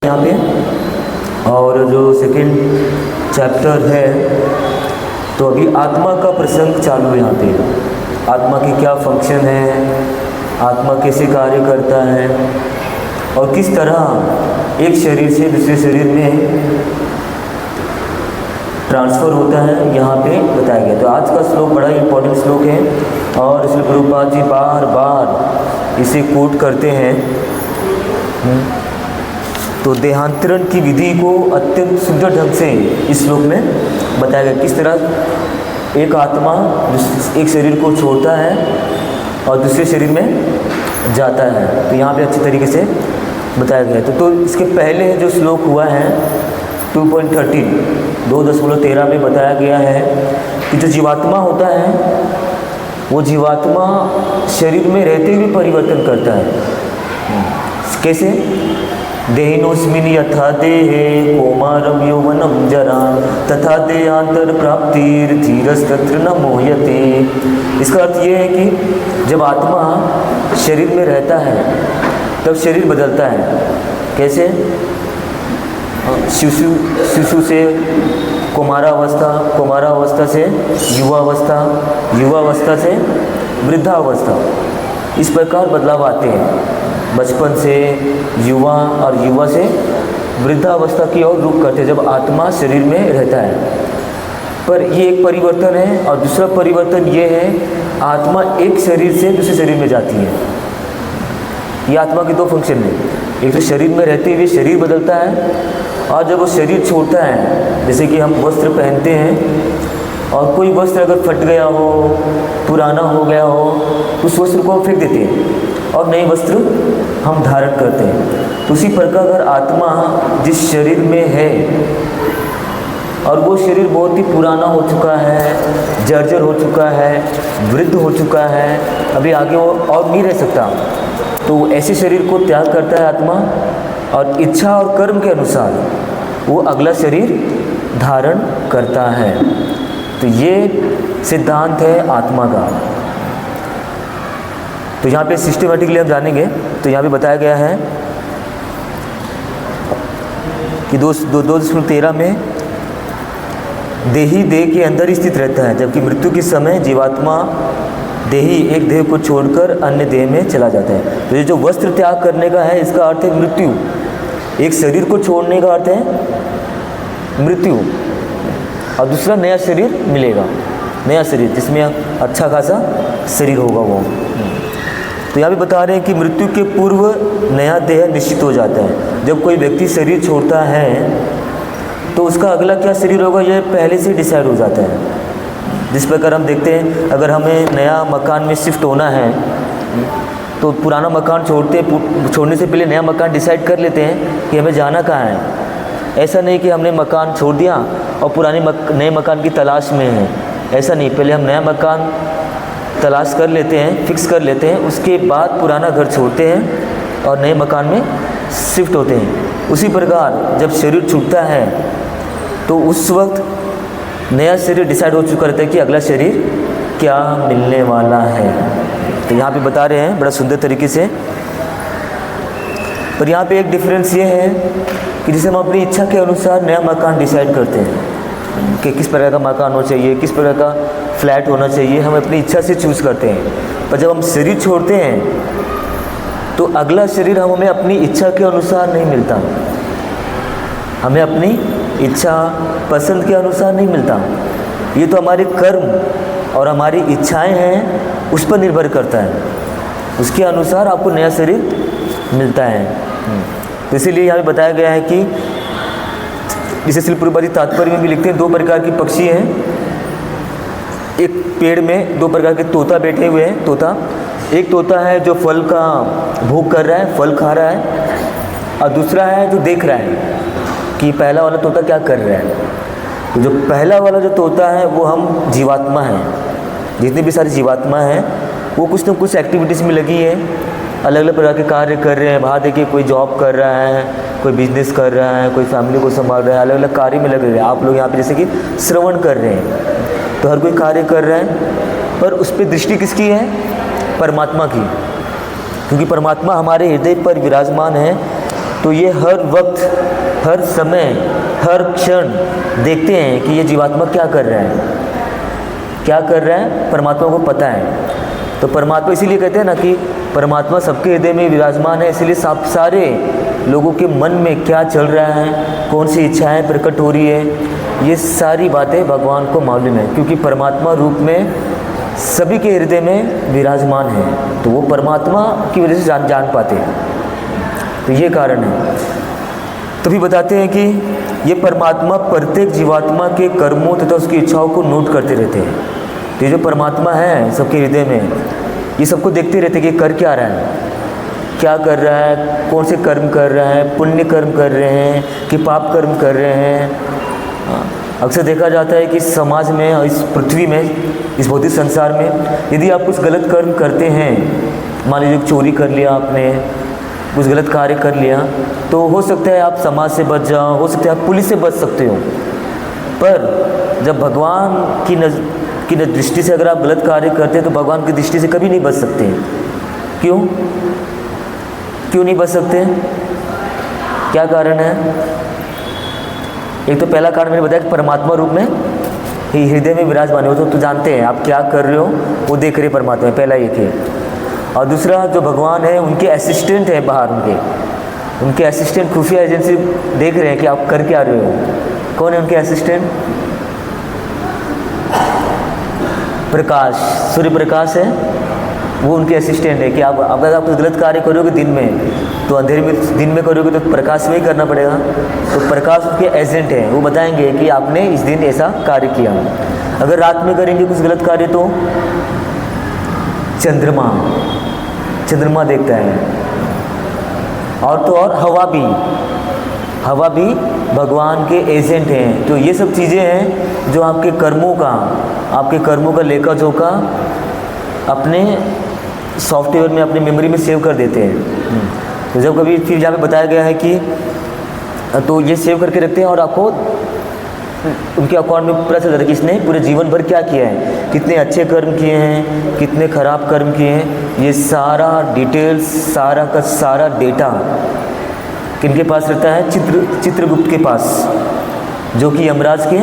यहाँ पे। और जो सेकंड चैप्टर है तो अभी आत्मा का प्रसंग चालू है। यहाँ पे आत्मा की क्या फंक्शन है, आत्मा कैसे कार्य करता है और किस तरह एक शरीर से दूसरे शरीर में ट्रांसफ़र होता है, यहाँ पे बताया गया। तो आज का श्लोक बड़ा इम्पोर्टेंट श्लोक है और इसलिए प्रभुपाद जी बार बार इसे कोट करते हैं। तो देहांतरण की विधि को अत्यंत सुंदर ढंग से इस श्लोक में बताया गया, किस तरह एक आत्मा एक शरीर को छोड़ता है और दूसरे शरीर में जाता है। तो यहाँ पे अच्छी तरीके से बताया गया है। तो इसके पहले जो श्लोक हुआ है 2.13 में बताया गया है कि जो जीवात्मा होता है वो जीवात्मा शरीर में रहते हुए परिवर्तन करता है। कैसे? देहिनोस्मिन यथा देहे कौमारम यौवनम जरा तथा देहांतर प्राप्तिर धीरस्तत्र न मोह्यते। इसका अर्थ ये है कि जब आत्मा शरीर में रहता है तब शरीर बदलता है। कैसे? शिशु से कुमारावस्था, कुमारावस्था से युवावस्था, युवावस्था से वृद्धावस्था, इस प्रकार बदलाव आते हैं। बचपन से युवा और युवा से वृद्धावस्था की ओर रुख करते हैं जब आत्मा शरीर में रहता है। पर ये एक परिवर्तन है और दूसरा परिवर्तन ये है आत्मा एक शरीर से दूसरे शरीर में जाती है। ये आत्मा के दो फंक्शन है, एक तो शरीर में रहते हुए शरीर बदलता है और जब वो शरीर छोड़ता है, जैसे कि हम वस्त्र पहनते हैं और कोई वस्त्र अगर फट गया हो, पुराना हो गया हो, उस वस्त्र को हम फेंक देते हैं और नए वस्त्र हम धारण करते हैं। तो उसी प्रकार अगर आत्मा जिस शरीर में है और वो शरीर बहुत ही पुराना हो चुका है, जर्जर हो चुका है, वृद्ध हो चुका है, अभी आगे वो और नहीं रह सकता, तो ऐसे शरीर को त्याग करता है आत्मा और इच्छा और कर्म के अनुसार वो अगला शरीर धारण करता है। तो ये सिद्धांत है आत्मा का। तो यहाँ पे सिस्टमेटिकली हम जानेंगे। तो यहाँ पे बताया गया है कि 2.13 में देही देह के अंदर ही स्थित रहता है, जबकि मृत्यु के समय जीवात्मा देही एक देह को छोड़कर अन्य देह में चला जाता है। तो ये जो वस्त्र त्याग करने का है इसका अर्थ है मृत्यु। एक शरीर को छोड़ने का अर्थ है मृत्यु और दूसरा नया शरीर मिलेगा, नया शरीर जिसमें अच्छा खासा शरीर होगा वो। तो यहाँ भी बता रहे हैं कि मृत्यु के पूर्व नया देह निश्चित हो जाता है। जब कोई व्यक्ति शरीर छोड़ता है तो उसका अगला क्या शरीर होगा ये पहले से डिसाइड हो जाता है। जिस प्रकार हम देखते हैं अगर हमें नया मकान में शिफ्ट होना है तो पुराना मकान छोड़ने से पहले नया मकान डिसाइड कर लेते हैं कि हमें जाना कहाँ है। ऐसा नहीं कि हमने मकान छोड़ दिया और नए मकान की तलाश में है, ऐसा नहीं। पहले हम नया मकान तलाश कर लेते हैं, फिक्स कर लेते हैं, उसके बाद पुराना घर छोड़ते हैं और नए मकान में शिफ्ट होते हैं। उसी प्रकार जब शरीर छूटता है तो उस वक्त नया शरीर डिसाइड हो चुका रहता है कि अगला शरीर क्या मिलने वाला है। तो यहाँ पे बता रहे हैं बड़ा सुंदर तरीके से। पर यहाँ पे एक डिफरेंस ये है कि जिसे हम अपनी इच्छा के अनुसार नया मकान डिसाइड करते हैं कि किस प्रकार का मकान होना चाहिए, किस प्रकार का फ्लैट होना चाहिए, हम अपनी इच्छा से चूज़ करते हैं। पर जब हम शरीर छोड़ते हैं तो अगला शरीर हमें अपनी इच्छा के अनुसार नहीं मिलता, हमें अपनी इच्छा पसंद के अनुसार नहीं मिलता। ये तो हमारे कर्म और हमारी इच्छाएं हैं, उस पर निर्भर करता है, उसके अनुसार आपको नया शरीर मिलता है। तो इसीलिए यहाँ पे बताया गया है कि जिसे श्री प्रभुपाद जी तात्पर्य में भी लिखते हैं, दो प्रकार की पक्षी हैं। एक पेड़ में दो प्रकार के तोता बैठे हुए हैं। तोता, एक तोता है जो फल का भोग कर रहा है, फल खा रहा है, और दूसरा है जो देख रहा है कि पहला वाला तोता क्या कर रहा है। तो जो पहला वाला जो तोता है वो हम जीवात्मा हैं, जितनी भी सारी जीवात्मा हैं वो कुछ न कुछ एक्टिविटीज़ में लगी है, अलग अलग प्रकार के कार्य कर रहे हैं। बाहर देखिए कोई जॉब कर रहा है, कोई बिजनेस कर रहा है, कोई फैमिली को संभाल रहा है, अलग अलग कार्य में लगे हुए हैं। आप लोग यहाँ पे जैसे कि श्रवण कर रहे हैं, तो हर कोई कार्य कर रहा है, पर उस पर दृष्टि किसकी है? परमात्मा की। क्योंकि परमात्मा हमारे हृदय पर विराजमान है तो ये हर वक्त, हर समय, हर क्षण देखते हैं कि ये जीवात्मा क्या कर रहा है, क्या कर रहा है, परमात्मा को पता है। तो परमात्मा इसीलिए कहते हैं ना कि परमात्मा सबके हृदय में विराजमान है, इसलिए सारे लोगों के मन में क्या चल रहा है, कौन सी इच्छाएं प्रकट हो रही है, ये सारी बातें भगवान को मालूम है, क्योंकि परमात्मा रूप में सभी के हृदय में विराजमान है, तो वो परमात्मा की वजह से जान पाते हैं। तो ये कारण है। तो भी बताते हैं कि ये परमात्मा प्रत्येक जीवात्मा के कर्मों तथा उसकी इच्छाओं को नोट करते रहते हैं। तो ये जो परमात्मा है सबके हृदय में, ये सबको देखते रहते हैं कि कर क्या रहा है, क्या कर रहा है, कौन से कर्म कर रहा है, पुण्य कर्म कर रहे हैं कि पाप कर्म कर रहे हैं। अक्सर देखा जाता है कि समाज में, इस पृथ्वी में, इस भौतिक संसार में यदि आप कुछ गलत कर्म करते हैं, मान लीजिए चोरी कर लिया आपने, कुछ गलत कार्य कर लिया, तो हो सकता है आप समाज से बच जाओ, हो सकता है आप पुलिस से बच सकते हो। पर जब भगवान की दृष्टि से अगर आप गलत कार्य करते हैं तो भगवान की दृष्टि से कभी नहीं बच सकते। क्यों नहीं बच सकते? क्या कारण है? एक तो पहला कारण मैंने बताया कि परमात्मा रूप में ही हृदय में विराजमान हो, तो जानते हैं आप क्या कर रहे हो, वो देख रहे परमात्मा, पहला एक है। और दूसरा, जो भगवान है उनके असिस्टेंट है बाहर, उनके असिस्टेंट खुफिया एजेंसी देख रहे हैं कि आप कर क्या रहे हो। कौन है उनके असिस्टेंट? प्रकाश, सूर्य प्रकाश है, वो उनके असिस्टेंट है कि आप अगर आप कुछ गलत कार्य करोगे दिन में, तो अंधेरे में दिन में करोगे तो प्रकाश में ही करना पड़ेगा। तो प्रकाश उसके एजेंट हैं, वो बताएंगे कि आपने इस दिन ऐसा कार्य किया। अगर रात में करेंगे कुछ गलत कार्य तो चंद्रमा देखता है। और तो और हवा भी भगवान के एजेंट हैं। तो ये सब चीज़ें हैं जो आपके कर्मों का लेखा जोखा अपने सॉफ्टवेयर में, अपने मेमोरी में सेव कर देते हैं। तो जब कभी फिर जहाँ पे बताया गया है कि तो ये सेव करके रखते हैं और आपको उनके अकाउंट में पता चल जाता है कि इसने पूरे जीवन भर क्या किया है, कितने अच्छे कर्म किए हैं, कितने खराब कर्म किए हैं। ये सारा डिटेल्स, सारा का सारा डेटा किनके पास रहता है? चित्रगुप्त के पास, जो कि यमराज के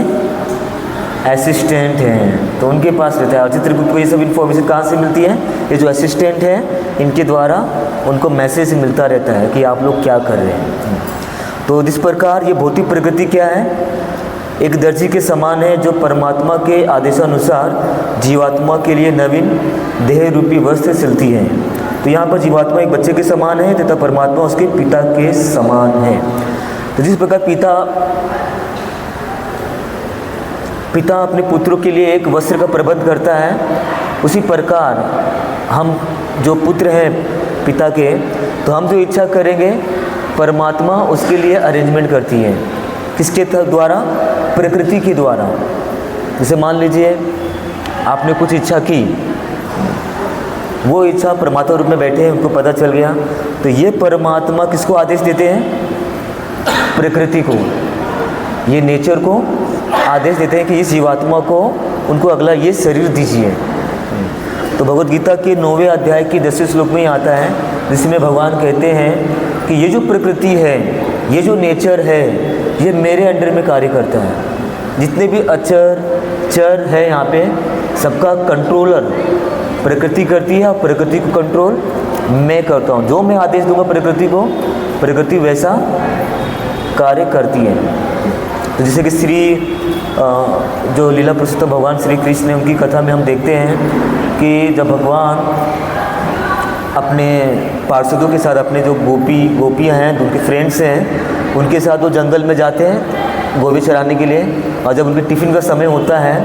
असिस्टेंट हैं, तो उनके पास रहता है। और चित्रगुप्त को ये सब इन्फॉर्मेशन कहाँ से मिलती है? ये जो असिस्टेंट हैं इनके द्वारा उनको मैसेज मिलता रहता है कि आप लोग क्या कर रहे हैं। तो जिस प्रकार ये भौतिक प्रकृति क्या है? एक दर्जी के समान है जो परमात्मा के आदेशानुसार जीवात्मा के लिए नवीन देह रूपी वस्त्र सिलती है। तो यहाँ पर जीवात्मा एक बच्चे के समान है तथा परमात्मा उसके पिता के समान है। तो जिस प्रकार पिता अपने पुत्रों के लिए एक वस्त्र का प्रबंध करता है, उसी प्रकार हम जो पुत्र हैं पिता के, तो हम जो इच्छा करेंगे परमात्मा उसके लिए अरेंजमेंट करती है। किसके द्वारा? प्रकृति के द्वारा। जैसे मान लीजिए आपने कुछ इच्छा की, वो इच्छा परमात्मा रूप में बैठे हैं, उनको पता चल गया, तो ये परमात्मा किसको आदेश देते हैं? प्रकृति को, ये नेचर को आदेश देते हैं कि इस जीवात्मा को उनको अगला ये शरीर दीजिए। तो भगवद गीता के 9वें अध्याय की 10वें श्लोक में ही आता है, जिसमें भगवान कहते हैं कि ये जो प्रकृति है, ये जो नेचर है, ये मेरे अंडर में कार्य करता है। जितने भी चर है यहाँ पे, सबका कंट्रोलर प्रकृति करती है और प्रकृति को कंट्रोल मैं करता हूँ। जो मैं आदेश दूंगा प्रकृति को, प्रकृति वैसा कार्य करती है। तो जैसे कि जो लीला पुरुषोत्तम भगवान श्री कृष्ण है, उनकी कथा में हम देखते हैं कि जब भगवान अपने पार्षदों के साथ, अपने जो गोपियाँ हैं, उनके फ्रेंड्स हैं, उनके साथ वो जंगल में जाते हैं गोभी चराने के लिए। और जब उनके टिफ़िन का समय होता है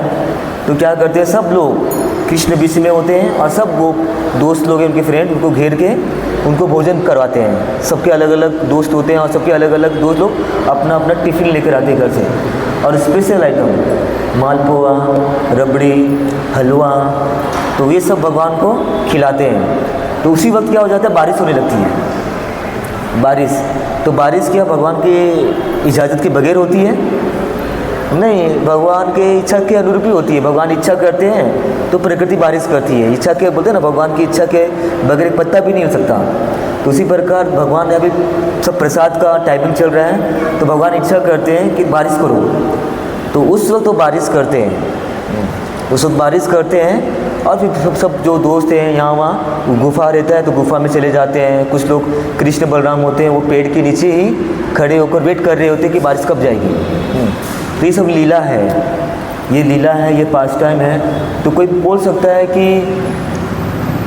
तो क्या करते हैं, सब लोग कृष्ण विषय में होते हैं और सब वो दोस्त लोग हैं उनके फ्रेंड, उनको घेर के उनको भोजन करवाते हैं। सबके अलग अलग दोस्त होते हैं और सबके अलग अलग दोस्त लोग अपना अपना टिफ़िन लेकर आते हैं घर से, और स्पेशल आइटम मालपुआ, रबड़ी, हलवा, तो ये सब भगवान को खिलाते हैं। तो उसी वक्त क्या हो जाता है, बारिश होने लगती है। बारिश क्या भगवान की इजाज़त के बगैर होती है? नहीं, भगवान के इच्छा के अनुरूप ही होती है। भगवान इच्छा करते हैं तो प्रकृति बारिश करती है। इच्छा के बोलते हैं ना, भगवान की इच्छा के बगैर एक पत्ता भी नहीं हो सकता। तो उसी प्रकार भगवान अभी सब प्रसाद का टाइमिंग चल रहा है, तो भगवान इच्छा करते हैं कि बारिश करो, तो उस वक्त वो बारिश करते हैं, उस वक्त बारिश करते हैं। और फिर सब जो दोस्त हैं यहाँ वहाँ गुफा रहता है तो गुफा में चले जाते हैं। कुछ लोग कृष्ण बलराम होते हैं, वो पेड़ के नीचे ही खड़े होकर वेट कर रहे होते हैं कि बारिश कब जाएगी। तो ये सब लीला है, ये लीला है, ये पास टाइम है। तो कोई बोल सकता है कि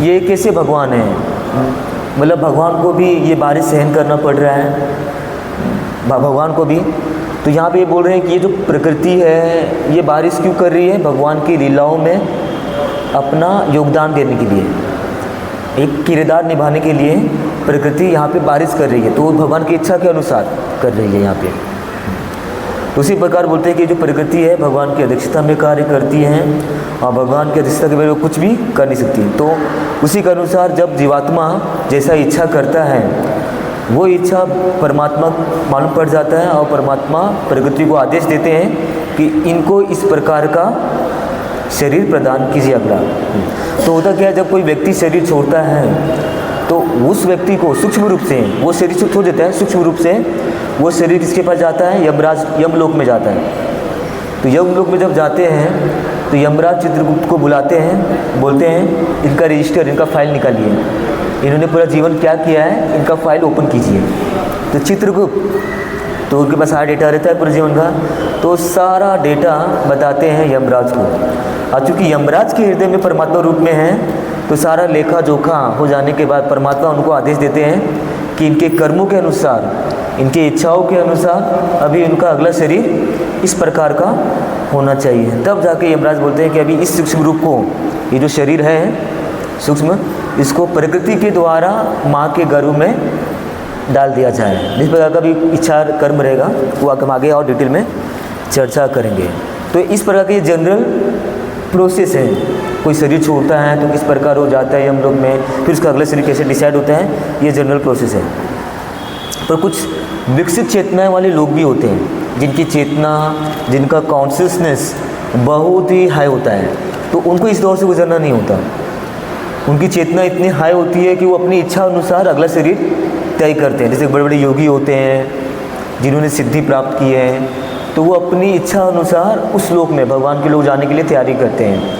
ये कैसे भगवान है, मतलब भगवान को भी ये बारिश सहन करना पड़ रहा है, भगवान को भी। तो यहाँ पे ये बोल रहे हैं कि ये जो प्रकृति है ये बारिश क्यों कर रही है, भगवान की लीलाओं में अपना योगदान देने के लिए, एक किरदार निभाने के लिए प्रकृति यहाँ पे बारिश कर रही है। तो वो भगवान की इच्छा के अनुसार कर रही है यहाँ पे। तो उसी प्रकार बोलते हैं कि जो प्रकृति है भगवान की अध्यक्षता में कार्य करती है और भगवान की अध्यक्षता के बगैर वो कुछ भी कर नहीं सकती। तो उसी के अनुसार जब जीवात्मा जैसा इच्छा करता है वो इच्छा परमात्मा मालूम पड़ जाता है और परमात्मा प्रकृति को आदेश देते हैं कि इनको इस प्रकार का शरीर प्रदान कीजिए अगला। तो होता क्या है, जब कोई व्यक्ति शरीर छोड़ता है तो उस व्यक्ति को सूक्ष्म रूप से वो शरीर छोड़ देता है, सूक्ष्म रूप से वो शरीर किसके पास जाता है, यमराज, यमलोक में जाता है। तो यमलोक में जब जाते हैं तो यमराज चित्रगुप्त को बुलाते हैं, बोलते हैं इनका रजिस्टर, इनका फाइल निकालिए, इन्होंने पूरा जीवन क्या किया है, इनका फाइल ओपन कीजिए। तो चित्रगुप्त, तो उनके पास सारा डेटा रहता है पूरे जीवन का, तो सारा डेटा बताते हैं यमराज को। और चूँकि यमराज के हृदय में परमात्मा रूप में है तो सारा लेखा जोखा हो जाने के बाद परमात्मा उनको आदेश देते हैं कि इनके कर्मों के अनुसार, इनकी इच्छाओं के अनुसार अभी उनका अगला शरीर इस प्रकार का होना चाहिए। तब जाके यमराज बोलते हैं कि अभी इस सूक्ष्म रूप को, ये जो शरीर है सूक्ष्म, इसको प्रकृति के द्वारा माँ के गर्भ में डाल दिया जाए। जिस प्रकार का भी इच्छा कर्म रहेगा वो हम आगे और डिटेल में चर्चा करेंगे। तो इस प्रकार की जनरल प्रोसेस है, कोई शरीर छोड़ता है तो किस प्रकार हो जाता है यमलोक में, फिर उसका अगला शरीर कैसे डिसाइड होता है, ये जनरल प्रोसेस है। पर कुछ विकसित चेतनाएं वाले लोग भी होते हैं जिनकी चेतना, जिनका कॉन्शियसनेस बहुत ही हाई होता है, तो उनको इस दौर से गुजरना नहीं होता। उनकी चेतना इतनी हाई होती है कि वो अपनी इच्छा अनुसार अगला शरीर तय करते हैं। जैसे बड़े बड़े योगी होते हैं जिन्होंने सिद्धि प्राप्त की है, तो वो अपनी इच्छा अनुसार उस लोक में भगवान के लोग जाने के लिए तैयारी करते हैं।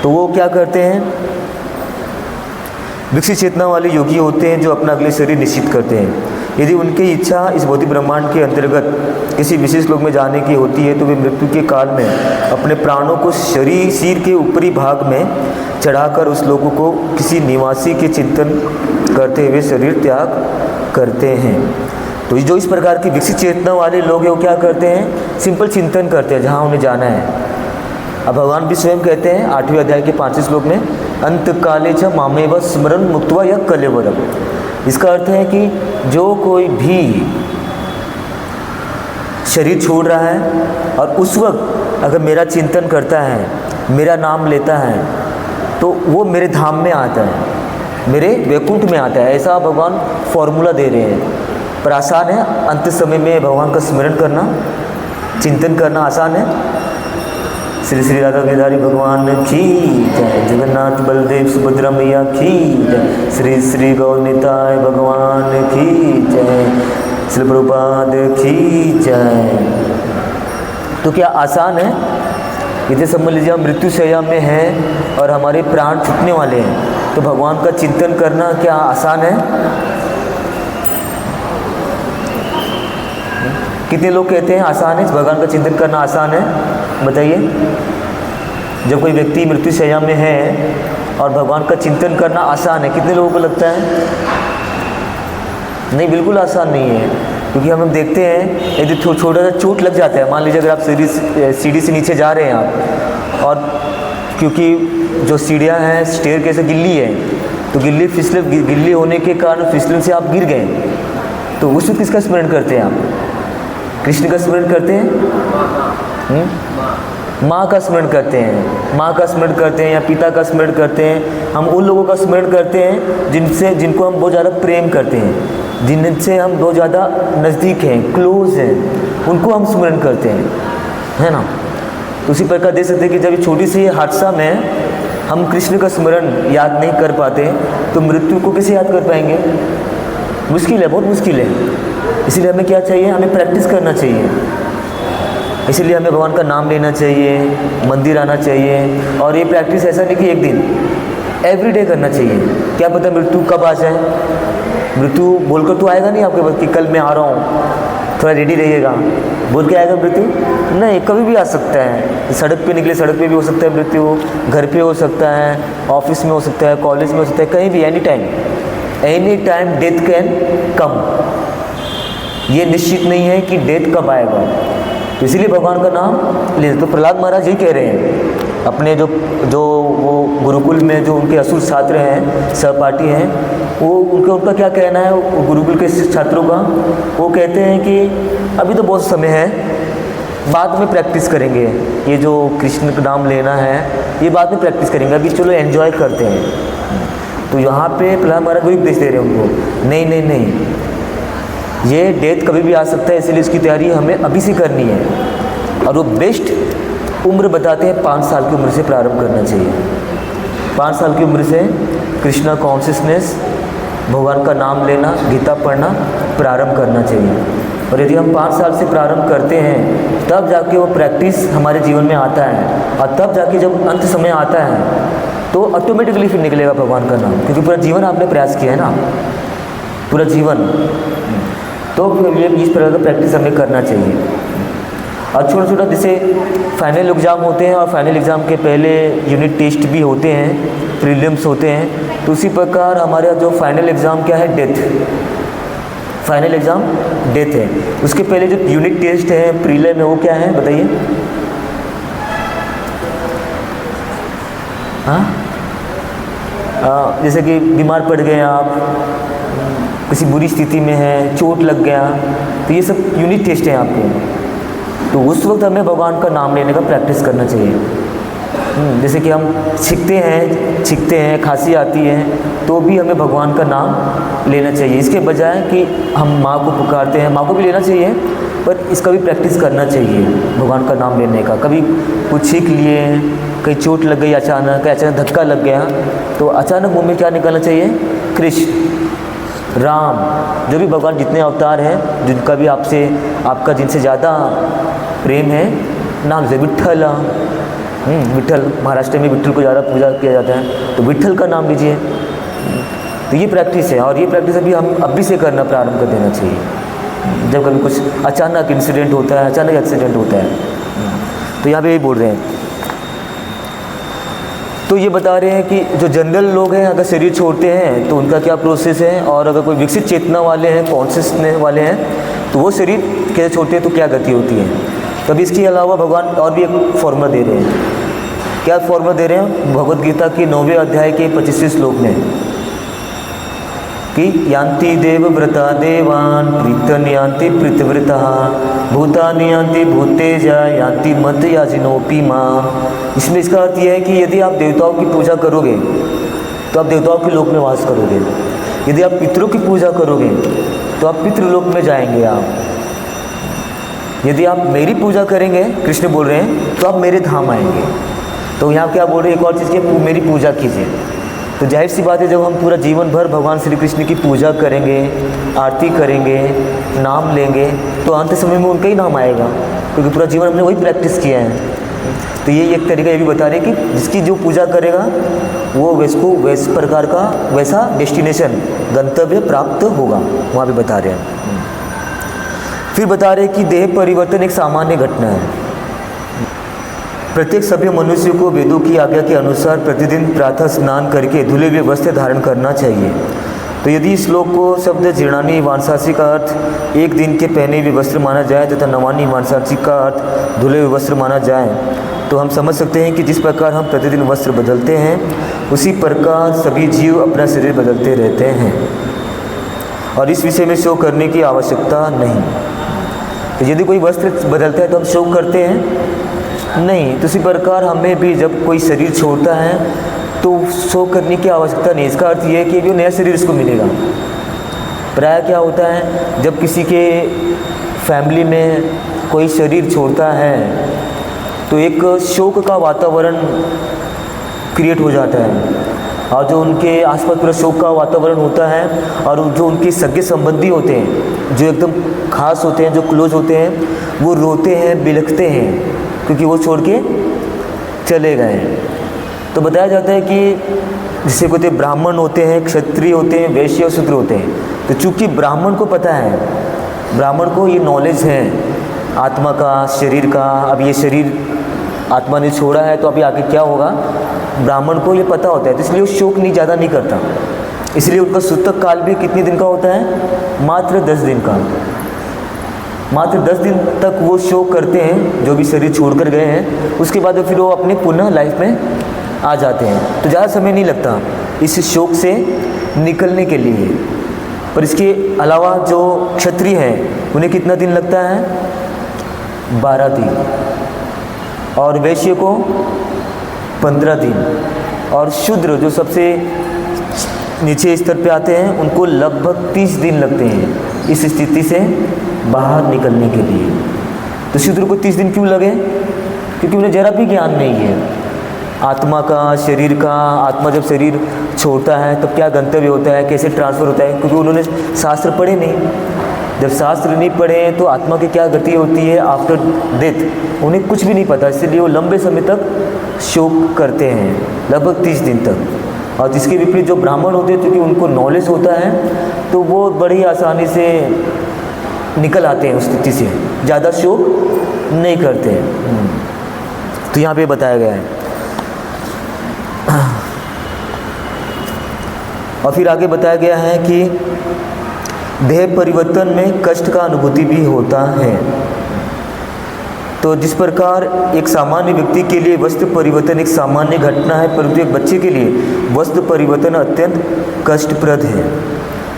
तो वो क्या करते हैं, विकसित चेतना वाले योगी होते हैं जो अपना अगले शरीर निश्चित करते हैं। यदि उनकी इच्छा इस भौतिक ब्रह्मांड के अंतर्गत किसी विशेष लोक में जाने की होती है तो वे मृत्यु के काल में अपने प्राणों को शरीर के ऊपरी भाग में चढ़ाकर उस लोगों को किसी निवासी के चिंतन करते हुए शरीर त्याग करते हैं। तो जो इस प्रकार की विकसित चेतना वाले लोग हैं वो क्या करते हैं, सिंपल चिंतन करते हैं जहाँ उन्हें जाना है। अब भगवान भी स्वयं कहते हैं 8वें अध्याय के 5वें श्लोक में, अंत काले च मामेव स्मरण मुक्त्वा या कलेवरम। इसका अर्थ है कि जो कोई भी शरीर छोड़ रहा है और उस वक्त अगर मेरा चिंतन करता है, मेरा नाम लेता है, तो वो मेरे धाम में आता है, मेरे वैकुंठ में आता है। ऐसा भगवान फॉर्मूला दे रहे हैं। पर आसान है अंत समय में भगवान का स्मरण करना, चिंतन करना आसान है। श्री श्री राधा गिरधारी भगवान की जय, जगन्नाथ बलदेव सुभद्रा मैया की जय, श्री श्री गौरनिताय भगवान की जय, श्री प्रभुपाद की जय। तो क्या आसान है? यदि समझ लीजिए हम मृत्यु शैया में हैं और हमारे प्राण छूटने वाले हैं, तो भगवान का चिंतन करना क्या आसान है? कितने लोग कहते हैं आसान है, भगवान का चिंतन करना आसान है? बताइए। जब कोई व्यक्ति मृत्यु शैया में है और भगवान का चिंतन करना आसान है, कितने लोगों को लगता है? नहीं, बिल्कुल आसान नहीं है। क्योंकि हम देखते हैं यदि छोटा सा चोट लग जाता है, मान लीजिए अगर आप सीढ़ी से नीचे जा रहे हैं आप, और क्योंकि जो सीढ़ियाँ हैं स्टेयर कैसे गिल्ली है, तो गिल्ली होने के कारण फिसलन से आप गिर गए, तो उस वक्त किसका स्मरण करते हैं आप? कृष्ण का स्मरण करते हैं, माँ का स्मरण करते हैं, माँ का स्मरण करते हैं या पिता का स्मरण करते हैं। हम उन लोगों का स्मरण करते हैं जिनको हम बहुत ज़्यादा प्रेम करते हैं, जिनसे हम बहुत ज़्यादा नज़दीक हैं, क्लोज हैं, उनको हम स्मरण करते हैं, है ना। तो उसी प्रकार देख सकते हैं कि जब छोटी सी हादसा में हम कृष्ण का स्मरण याद नहीं कर पाते तो मृत्यु को कैसे याद कर पाएंगे? मुश्किल है, बहुत मुश्किल है। इसीलिए हमें क्या चाहिए, हमें प्रैक्टिस करना चाहिए। इसीलिए हमें भगवान का नाम लेना चाहिए, मंदिर आना चाहिए। और ये प्रैक्टिस ऐसा नहीं कि एक दिन, एवरीडे करना चाहिए। क्या पता मृत्यु कब आ जाए। मृत्यु बोलकर तो आएगा नहीं आपके पास कि कल मैं आ रहा हूँ, थोड़ा रेडी रहिएगा, बोल के आएगा मृत्यु? नहीं, कभी भी आ सकता है। सड़क पे निकले, सड़क पे भी हो सकता है मृत्यु, घर पे हो सकता है, ऑफिस में हो सकता है, कॉलेज में हो सकता है, कहीं भी, any time death can come. ये निश्चित नहीं है कि डेथ कब आएगा, तो इसीलिए भगवान का नाम ले। तो प्रहलाद महाराज यही कह रहे हैं अपने जो वो गुरुकुल में जो उनके असुर छात्र हैं, सहपाठी हैं, वो उनका क्या कहना है गुरुकुल के छात्रों का। वो कहते हैं कि अभी तो बहुत समय है, बाद में प्रैक्टिस करेंगे, ये जो कृष्ण का नाम लेना है ये बाद में प्रैक्टिस करेंगे, अभी चलो एंजॉय करते हैं। तो यहाँ पे प्रहलाद महाराज वही उपदेश दे रहे हैं उनको, नहीं नहीं नहीं, ये डेथ कभी भी आ सकता है, इसलिए इसकी तैयारी हमें अभी से करनी है। और वो बेस्ट उम्र बताते हैं 5 साल की उम्र से प्रारंभ करना चाहिए। 5 साल की उम्र से कृष्णा कॉन्शियसनेस, भगवान का नाम लेना, गीता पढ़ना प्रारंभ करना चाहिए। और यदि हम 5 साल से प्रारंभ करते हैं तब जाके वो प्रैक्टिस हमारे जीवन में आता है, और तब जाके जब अंत समय आता है तो ऑटोमेटिकली फिर निकलेगा भगवान का नाम, क्योंकि पूरा जीवन आपने प्रयास किया है ना, पूरा जीवन। तो ये इस प्रकार का प्रैक्टिस हमें करना चाहिए। और छोटा छोटा जैसे फाइनल एग्ज़ाम होते हैं और फाइनल एग्ज़ाम के पहले यूनिट टेस्ट भी होते हैं, प्रीलिम्स होते हैं, तो उसी प्रकार हमारा जो फाइनल एग्ज़ाम क्या है, डेथ, फाइनल एग्ज़ाम डेथ है। उसके पहले जो यूनिट टेस्ट है, प्रीलिम है, वो क्या है बताइए? हाँ, जैसे कि बीमार पड़ गए आप, किसी बुरी स्थिति में है, चोट लग गया, तो ये सब यूनिट टेस्ट हैं आपके। तो उस वक्त हमें भगवान का नाम लेने का प्रैक्टिस करना चाहिए। जैसे कि हम छींकते हैं, खांसी आती है, तो भी हमें भगवान का नाम लेना चाहिए। इसके बजाय कि हम माँ को पुकारते हैं, माँ को भी लेना चाहिए, पर इसका भी प्रैक्टिस करना चाहिए भगवान का नाम लेने का। कभी कुछ छींक लिए, कहीं चोट लग गई अचानक धक्का लग गया, तो अचानक मुँह में क्या निकालना चाहिए? कृष्ण, राम, जो भी भगवान जितने अवतार हैं, जिनका भी आपका जिनसे ज़्यादा प्रेम है, नाम से विट्ठल। विट्ठल, महाराष्ट्र में विट्ठल को ज़्यादा पूजा किया जाता है, तो विट्ठल का नाम लीजिए। तो ये प्रैक्टिस है, और ये प्रैक्टिस अभी से करना प्रारंभ कर देना चाहिए। जब कभी कुछ अचानक इंसिडेंट होता है, अचानक एक्सीडेंट होता है, तो यहाँ पे यही बोल रहे हैं। तो ये बता रहे हैं कि जो जनरल लोग हैं अगर शरीर छोड़ते हैं तो उनका क्या प्रोसेस है, और अगर कोई विकसित चेतना वाले हैं, कॉन्शियसनेस वाले हैं, तो वो शरीर कैसे छोड़ते हैं, तो क्या गति होती है। तब इसके अलावा भगवान और भी एक फॉर्मूला दे रहे हैं। क्या फॉर्मूला दे रहे हैं? भगवद गीता के 9वें अध्याय के 25वें श्लोक में कि यान्ति देवव्रता देवान् प्रीतन् यान्ति प्रीतव्रता भूतानि यान्ति भूतेजा यान्ति मत याजिनोपि मां। इसमें इसका अर्थ यह है कि यदि आप देवताओं की पूजा करोगे तो आप देवताओं के लोक में वास करोगे, यदि आप पितरों की पूजा करोगे तो आप पितृलोक में जाएंगे आप, यदि आप मेरी पूजा करेंगे, कृष्ण बोल रहे हैं, तो आप मेरे धाम आएंगे। तो यहाँ क्या बोल रहे हैं, एक और चीज़ की, मेरी पूजा कीजिए। तो जाहिर सी बात है, जब हम पूरा जीवन भर भगवान श्री कृष्ण की पूजा करेंगे, आरती करेंगे, नाम लेंगे, तो अंत समय में उनका ही नाम आएगा, क्योंकि पूरा जीवन हमने वही प्रैक्टिस किया है। तो ये एक तरीका ये भी बता रहे हैं कि जिसकी जो पूजा करेगा वो वैसे प्रकार का वैसा डेस्टिनेशन, गंतव्य प्राप्त होगा, वहाँ पे बता रहे हैं। फिर बता रहे हैं कि देह परिवर्तन एक सामान्य घटना है। प्रत्येक सभ्य मनुष्य को वेदों की आज्ञा के अनुसार प्रतिदिन प्रातः स्नान करके धुले हुए वस्त्र धारण करना चाहिए। तो यदि इस श्लोक को शब्द जीर्णानि वांसासी का अर्थ एक दिन के पहने हुए वस्त्र माना जाए तथा नवानी वांसासी का अर्थ धुले हुए वस्त्र माना जाए, तो हम समझ सकते हैं कि जिस प्रकार हम प्रतिदिन वस्त्र बदलते हैं उसी प्रकार सभी जीव अपना शरीर बदलते रहते हैं, और इस विषय में शोक करने की आवश्यकता नहीं। तो यदि कोई वस्त्र बदलता है तो हम शोक करते हैं नहीं, तो इसी प्रकार हमें भी जब कोई शरीर छोड़ता है तो शोक करने की आवश्यकता नहीं। इसका अर्थ ये है कि जो नया शरीर इसको मिलेगा। प्रायः क्या होता है, जब किसी के फैमिली में कोई शरीर छोड़ता है तो एक शोक का वातावरण क्रिएट हो जाता है, और जो उनके आसपास पूरा शोक का वातावरण होता है, और जो उनके सगे संबंधी होते हैं, जो एकदम खास होते हैं, जो क्लोज होते हैं, वो रोते हैं, बिलखते हैं, क्योंकि वो छोड़ के चले गए। तो बताया जाता है कि जिसे कहते हैं ब्राह्मण होते हैं, क्षत्रिय होते हैं, वैश्य और शूद्र होते हैं। तो चूँकि ब्राह्मण को पता है, ब्राह्मण को ये नॉलेज है आत्मा का, शरीर का, अब ये शरीर आत्मा ने छोड़ा है तो अभी आगे क्या होगा, ब्राह्मण को ये पता होता है, तो इसलिए वो शोक नहीं ज़्यादा नहीं करता। इसलिए उनका सूतक काल भी कितने दिन का होता है, मात्र 10 दिन का। मात्र 10 दिन तक वो शोक करते हैं, जो भी शरीर छोड़कर गए हैं, उसके बाद फिर वो अपने पुनः लाइफ में आ जाते हैं। तो ज़्यादा समय नहीं लगता इस शोक से निकलने के लिए। पर इसके अलावा जो क्षत्रिय हैं उन्हें कितना दिन लगता है, 12 दिन, और वैश्य को 15 दिन, और शूद्र जो सबसे नीचे स्तर पे आते हैं उनको लगभग 30 दिन लगते हैं इस स्थिति से बाहर निकलने के लिए। तो शूद्र को 30 दिन क्यों लगे, क्योंकि उन्हें जरा भी ज्ञान नहीं है आत्मा का, शरीर का। आत्मा जब शरीर छोड़ता है तब क्या गंतव्य होता है, कैसे ट्रांसफ़र होता है, क्योंकि उन्होंने शास्त्र पढ़े नहीं। जब शास्त्र नहीं पढ़े तो आत्मा की क्या गति होती है आफ्टर डेथ, उन्हें कुछ भी नहीं पता, इसलिए वो लंबे समय तक शोक करते हैं, लगभग 30 दिन तक। और जिसके विपरीत जो ब्राह्मण होते हैं, क्योंकि उनको नॉलेज होता है, तो वो बड़ी आसानी से निकल आते हैं उस स्थिति से, ज़्यादा शोक नहीं करते। तो यहाँ पे बताया गया है। और फिर आगे बताया गया है कि देह परिवर्तन में कष्ट का अनुभूति भी होता है। तो जिस प्रकार एक सामान्य व्यक्ति के लिए वस्त्र परिवर्तन एक सामान्य घटना है, परंतु एक बच्चे के लिए वस्त्र परिवर्तन अत्यंत कष्टप्रद है।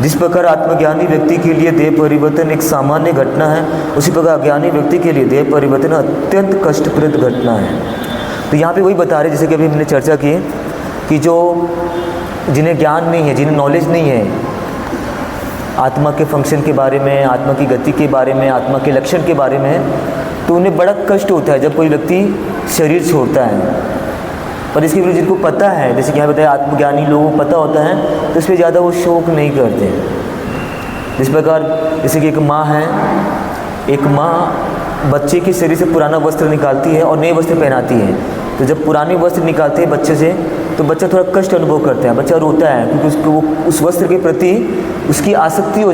जिस प्रकार आत्मज्ञानी व्यक्ति के लिए देह परिवर्तन एक सामान्य घटना है, उसी प्रकार अज्ञानी व्यक्ति के लिए देह परिवर्तन अत्यंत कष्टप्रद घटना है। तो यहाँ पे वही बता रहे, जैसे कि अभी हमने चर्चा की कि जो जिन्हें ज्ञान नहीं है, जिन्हें नॉलेज नहीं है आत्मा के फंक्शन के बारे में, आत्मा की गति के बारे में, आत्मा के लक्षण के बारे में, तो उन्हें बड़ा कष्ट होता है जब कोई व्यक्ति शरीर छोड़ता है। पर इसके विरुद्ध जिनको पता है, जैसे कि यहाँ बताया आत्मज्ञानी लोगों को पता होता है, तो इस पर ज़्यादा वो शोक नहीं करते। जिस प्रकार जैसे कि एक माँ है, एक माँ बच्चे के शरीर से पुराना वस्त्र निकालती है और नए वस्त्र पहनाती है। तो जब पुराने वस्त्र निकालते हैं बच्चे से, तो बच्चा थोड़ा कष्ट अनुभव करता है, बच्चा रोता है, क्योंकि उसको वो उस वस्त्र के प्रति उसकी आसक्ति हो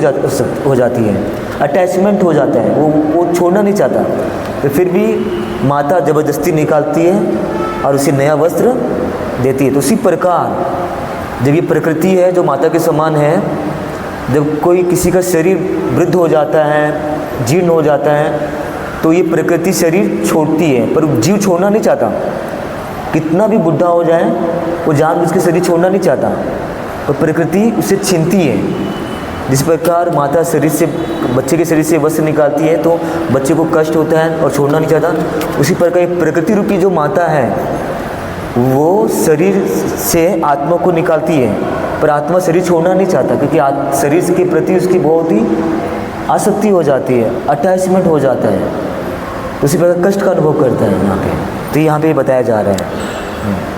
जाती है, अटैचमेंट हो जाता है, वो छोड़ना नहीं चाहता। तो फिर भी माता ज़बरदस्ती निकालती है और उसे नया वस्त्र देती है। तो उसी प्रकार जब ये प्रकृति है जो माता के समान है, जब कोई किसी का शरीर वृद्ध हो जाता है, जीर्ण हो जाता है, तो ये प्रकृति शरीर छोड़ती है, पर जीव छोड़ना नहीं चाहता। कितना भी बुढ़ा हो जाए वो जानबूझ के शरीर छोड़ना नहीं चाहता, तो प्रकृति उसे छीनती है। जिस प्रकार माता शरीर से, बच्चे के शरीर से वस्त्र निकालती है तो बच्चे को कष्ट होता है और छोड़ना नहीं चाहता, उसी प्रकार प्रकृति रूपी जो माता है वो शरीर से आत्मा को निकालती है, पर आत्मा शरीर छोड़ना नहीं चाहता, क्योंकि शरीर के प्रति उसकी बहुत ही आसक्ति हो जाती है, अटैचमेंट हो जाता है, तो उसी प्रकार कष्ट का अनुभव करता है यहाँ पे। तो यहाँ पे बताया जा रहा है।